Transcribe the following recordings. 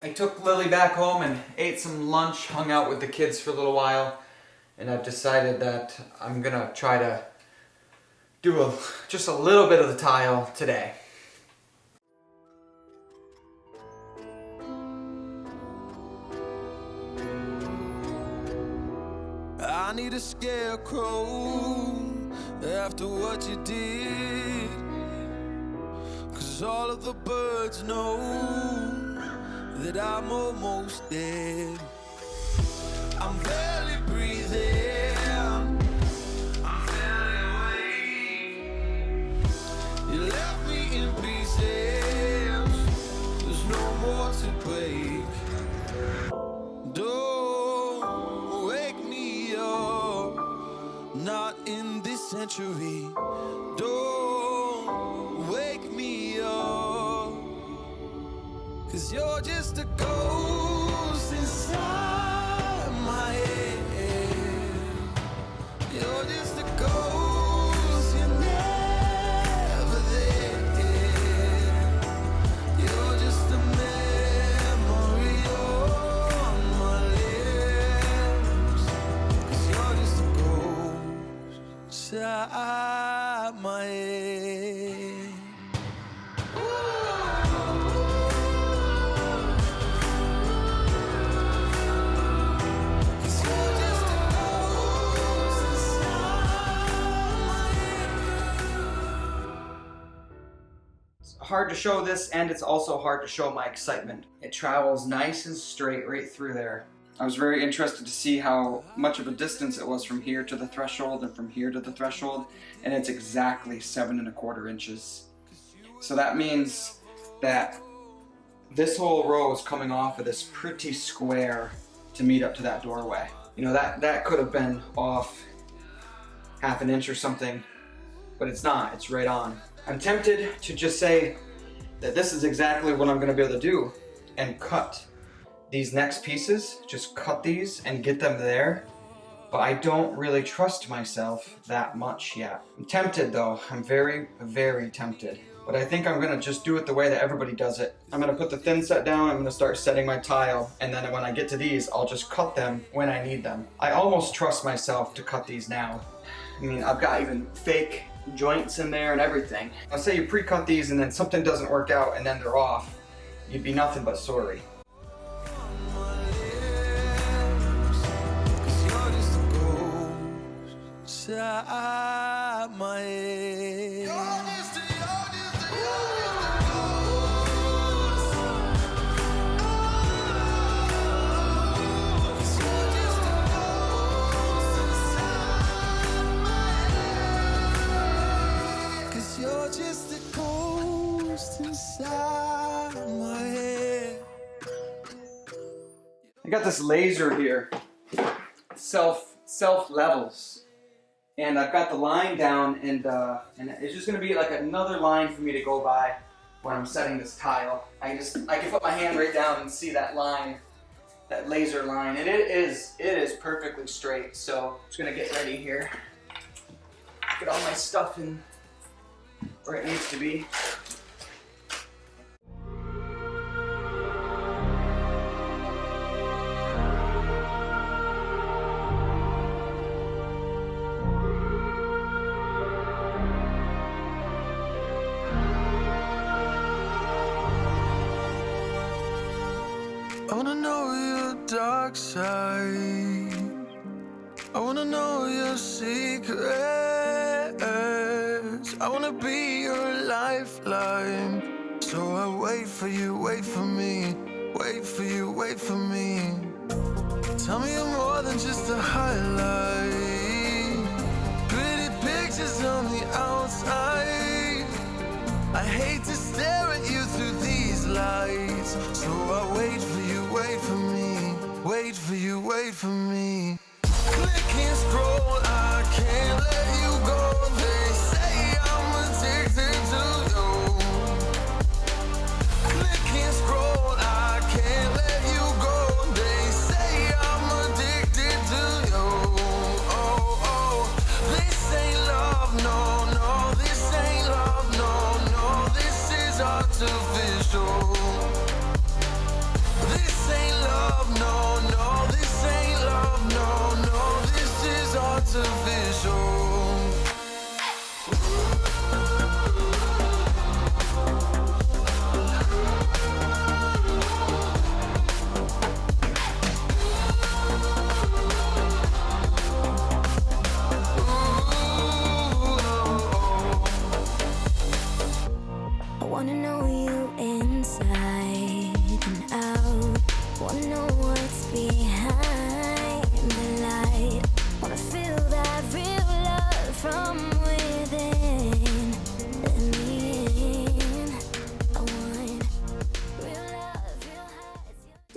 I took Lily back home and ate some lunch, hung out with the kids for a little while, and I've decided that I'm gonna try to do just a little bit of the tile today. I need a scarecrow after what you did, 'cause all of the birds know that I'm almost dead. I'm barely breathing, I'm barely awake. You left me in pieces, there's no more to break. Don't wake me up, not in this century. Don't wake me up, 'cause you're just a ghost inside my head. You're just a ghost, you're never there. You're just a memory on my lips, 'cause you're just a ghost inside my head. Hard to show this, and it's also hard to show my excitement. It travels nice and straight right through there. I was very interested to see how much of a distance it was from here to the threshold and from here to the threshold, and it's exactly 7¼ inches. So that means that this whole row is coming off of this pretty square to meet up to that doorway. You know, that could have been off 1/2 inch or something, but it's not, it's right on. I'm tempted to just say that this is exactly what I'm going to be able to do and cut these next pieces, just cut these and get them there, but I don't really trust myself that much yet. I'm tempted though, I'm very, very tempted, but I think I'm going to just do it the way that everybody does it. I'm going to put the thin set down, I'm going to start setting my tile, and then when I get to these, I'll just cut them when I need them. I almost trust myself to cut these now. I mean, I've got even fake joints in there and everything. Let's say you pre-cut these and then something doesn't work out and then they're off. You'd be nothing but sorry. My head. You're just a ghost inside my head. I got this laser here, self levels, and I've got the line down, and it's just going to be like another line for me to go by when I'm setting this tile. I can put my hand right down and see that line, that laser line, and it is perfectly straight. So I'm just going to get ready here, get all my stuff in where it needs to be. I wanna know your dark side, I wanna know your secrets, I wanna be your lifeline. So I wait for you, wait for me, wait for you, wait for me. Tell me you're more than just a highlight, pretty pictures on the outside. I hate to stare at you through these lights, so I wait for you, wait for me, wait for you, wait for me. Click and scroll, I can't let you go. They say I'm addicted to you. Click and scroll, I can't let you go. They say I'm addicted to you. Oh, oh, this ain't love, no, no, this ain't love, no, no, this is artificial.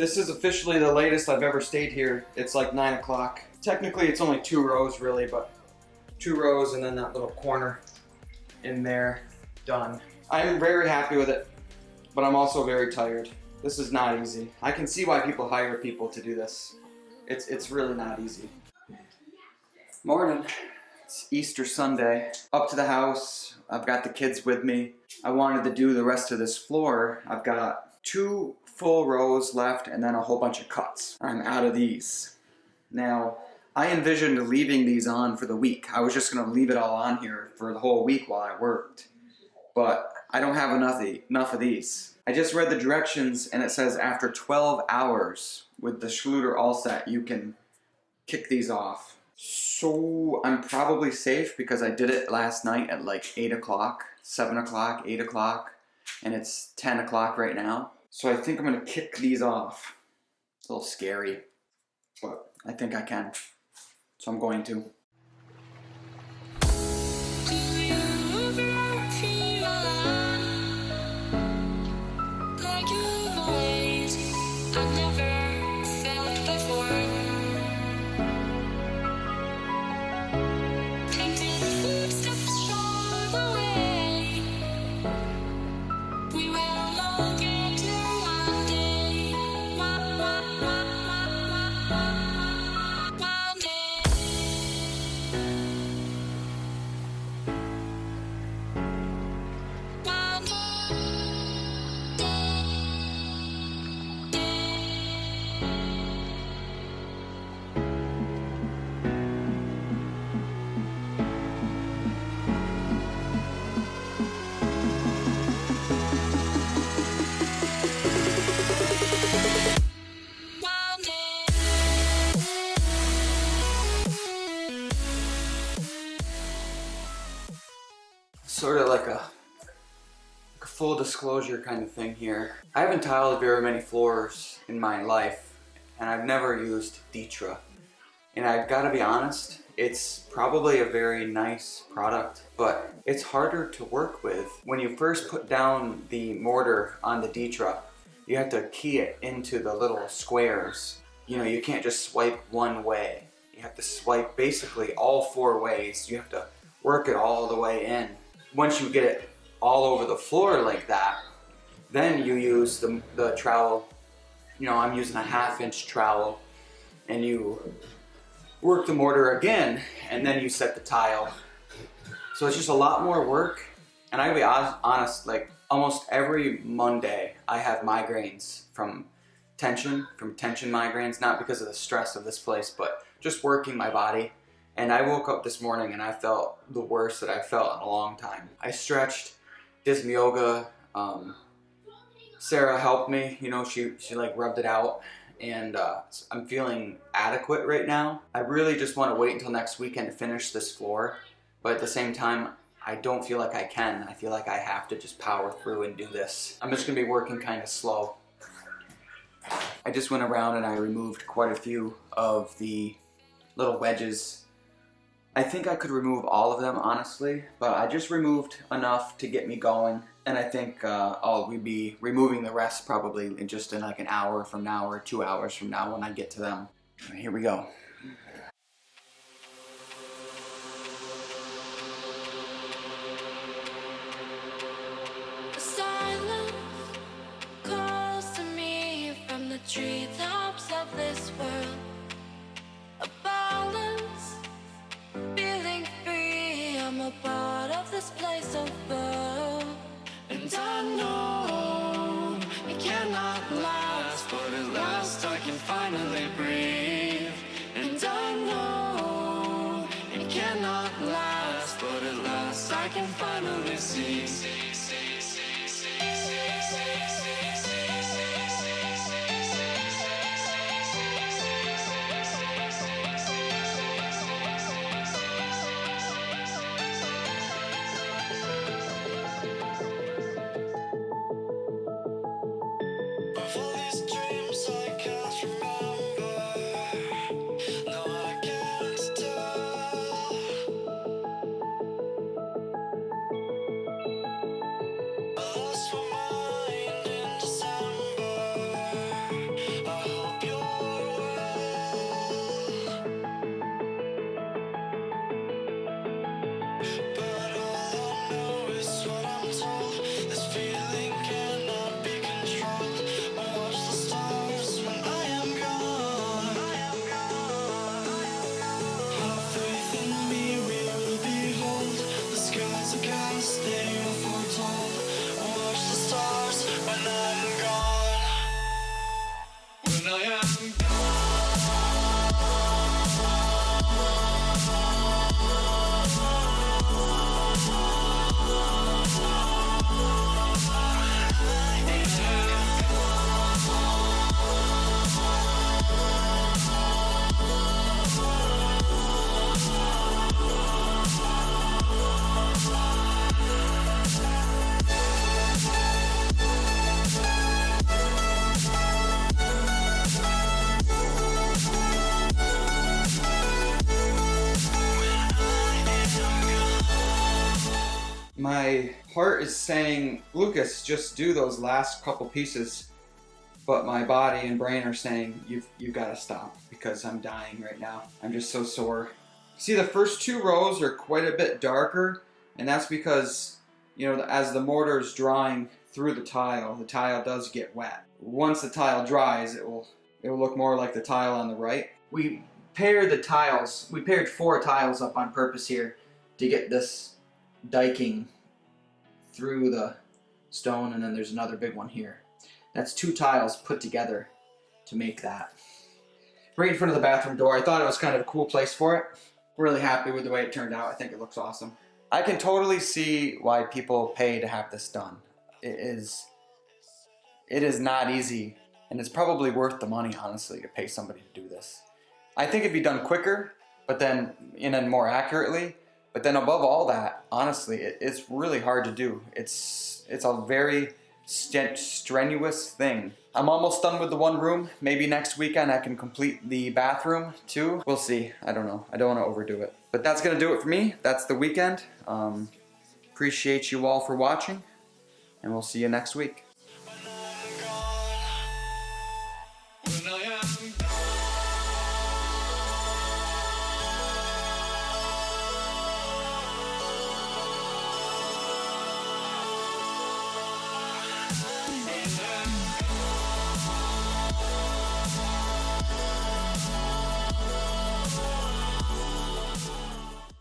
This is officially the latest I've ever stayed here. It's like 9 o'clock. Technically it's only 2 rows really, but 2 rows and then that little corner in there, done. I'm very happy with it, but I'm also very tired. This is not easy. I can see why people hire people to do this. It's really not easy. Morning. It's Easter Sunday. Up to the house. I've got the kids with me. I wanted to do the rest of this floor. I've got 2 full rows left and then a whole bunch of cuts. I'm out of these. Now, I envisioned leaving these on for the week. I was just gonna leave it all on here for the whole week while I worked. But I don't have enough of these. I just read the directions and it says after 12 hours with the Schluter all set, you can kick these off. So I'm probably safe because I did it last night at like 8 o'clock, 7 o'clock, 8 o'clock, and it's 10 o'clock right now. So I think I'm gonna kick these off. It's a little scary, but I think I can. So I'm going to. Sort of like a full disclosure kind of thing here. I haven't tiled very many floors in my life, and I've never used Ditra. And I've got to be honest, it's probably a very nice product, but it's harder to work with. When you first put down the mortar on the Ditra, you have to key it into the little squares. You know, you can't just swipe one way. You have to swipe basically all 4 ways. You have to work it all the way in. Once you get it all over the floor like that, then you use the trowel. You know, I'm using a 1/2-inch trowel, and you work the mortar again, and then you set the tile. So it's just a lot more work. And I gotta be honest, like almost every Monday I have migraines from tension migraines, not because of the stress of this place, but just working my body. And I woke up this morning and I felt the worst that I've felt in a long time. I stretched, did some yoga. Sarah helped me, you know, she like rubbed it out, and I'm feeling adequate right now. I really just want to wait until next weekend to finish this floor, but at the same time, I don't feel like I can. I feel like I have to just power through and do this. I'm just gonna be working kind of slow. I just went around and I removed quite a few of the little wedges. I think I could remove all of them, honestly, but I just removed enough to get me going, and I think I'll be removing the rest probably in like an hour from now or 2 hours from now when I get to them. Here we go. Silence calls to me from the treetops of this world. A balance, feeling free. I'm a part of this place above. And I know it cannot last, but at last I can finally breathe. And I know it cannot last, but at last I can finally see. Of all these dreams I can't remember, My heart is saying, Lucas, just do those last couple pieces. But my body and brain are saying, you've got to stop because I'm dying right now. I'm just so sore. See, the first 2 rows are quite a bit darker, and that's because, you know, as the mortar is drying through the tile does get wet. Once the tile dries, it will look more like the tile on the right. We paired the tiles. We paired 4 tiles up on purpose here to get this diking through the stone, and then there's another big one here. That's 2 tiles put together to make that. Right in front of the bathroom door. I thought it was kind of a cool place for it. Really happy with the way it turned out. I think it looks awesome. I can totally see why people pay to have this done. It is not easy, and it's probably worth the money, honestly, to pay somebody to do this. I think it'd be done quicker, but then more accurately. But then above all that, honestly, it's really hard to do. It's a very strenuous thing. I'm almost done with the one room. Maybe next weekend I can complete the bathroom too. We'll see. I don't know. I don't want to overdo it. But that's gonna do it for me. That's the weekend. Appreciate you all for watching, and we'll see you next week.